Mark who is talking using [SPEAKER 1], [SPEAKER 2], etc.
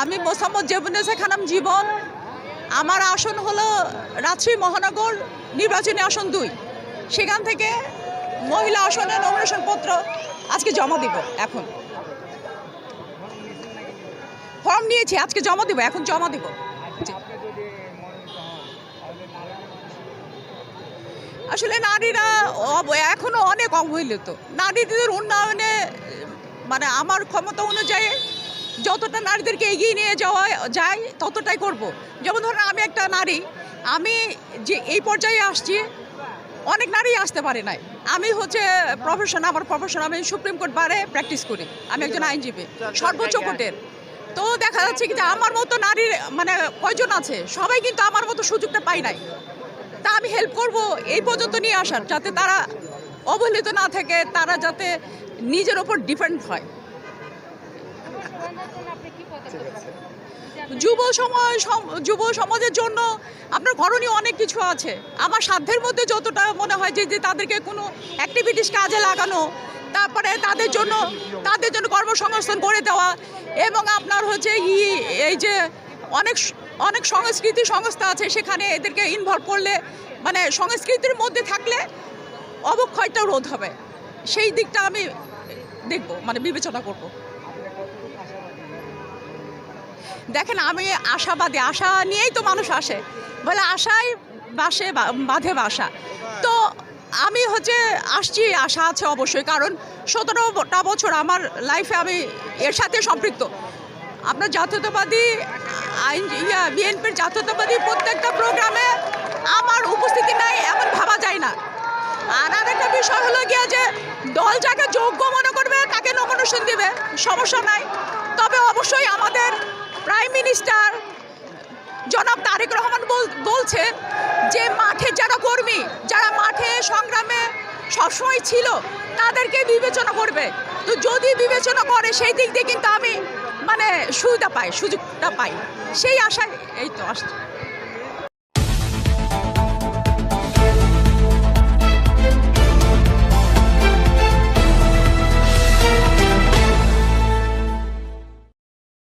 [SPEAKER 1] আমি মোসাম্মদ জেবুন্নেসা খানম জীবন। আমার আসন হলো রাজশাহী মহানগর নির্বাচনী আসন 2। সেখান থেকে মহিলা আসনে নমিনেশন পত্র আজকে জমা দিব। এখন ফর্ম নিয়েছি, আজকে জমা দিব, এখন জমা দিব। আসলে নারীরা এখনো অনেক অবহেলিত। নারীদের উন্নয়নে মানে আমার ক্ষমতা অনুযায়ী যতটা নারীদেরকে এগিয়ে নিয়ে যাওয়া যায় ততটাই করব। যেমন ধরুন আমি একটা নারী, আমি যে এই পর্যায়ে আসছি অনেক নারী আসতে পারে নাই। আমি আমার প্রফেশন আমি সুপ্রিম কোর্ট বারে প্র্যাকটিস করি। আমি একজন আইনজীবী সর্বোচ্চ কোর্টের। তো দেখা যাচ্ছে কি যে আমার মতো নারীর মানে কয়জন আছে, সবাই কিন্তু আমার মতো সুযোগটা পায় নাই। তা আমি হেল্প করব এই পর্যন্ত নিয়ে আসার, যাতে তারা অবহেলিত না থাকে, তারা যাতে নিজের ওপর ডিপেন্ড হয়। যুব সমাজের জন্য আপনার করণীয় অনেক কিছু আছে। আমার সাধ্যের মধ্যে যতটা মনে হয় যে তাদেরকে কোনো অ্যাক্টিভিটিস কাজে লাগানো, তারপরে তাদের জন্য কর্মসংস্থান করে দেওয়া, এবং আপনার এই যে অনেক সংস্কৃতি সংস্থা আছে, সেখানে এদেরকে ইনভলভ করলে মানে সংস্কৃতির মধ্যে থাকলে অবক্ষয়টাও রোধ হবে। সেই দিকটা আমি দেখব, মানে বিবেচনা করব। দেখেন, আমি আশাবাদী, আশা নিয়েই তো মানুষ আসে, বলে আশায় বাঁধে বাসা। তো আমি আসছি, আশা আছে অবশ্যই, কারণ 17টা বছর আমার লাইফে আমি এর সাথে সম্পৃক্ত। আপনার জাতীয়তাবাদী বিএনপির জাতীয়তাবাদী প্রত্যেকটা প্রোগ্রামে আমার উপস্থিতি নাই এমন ভাবা যায় না। আর আরেকটা বিষয় হলো গিয়ে যে দল যাকে যোগ্য মনে করবে তাকে নমিনেশন দেবে, সমস্যা নাই। তবে অবশ্যই আমাদের প্রাইম মিনিস্টার জনাব তারেক রহমান বলছে যে মাঠে যারা কর্মী, যারা মাঠে সংগ্রামে সবসময় ছিল, তাদেরকে বিবেচনা করবে। তো যদি বিবেচনা করে সেই দিক দিয়ে কিন্তু আমি মানে সুযোগটা পাই, সেই আশায় এই তো আসছে।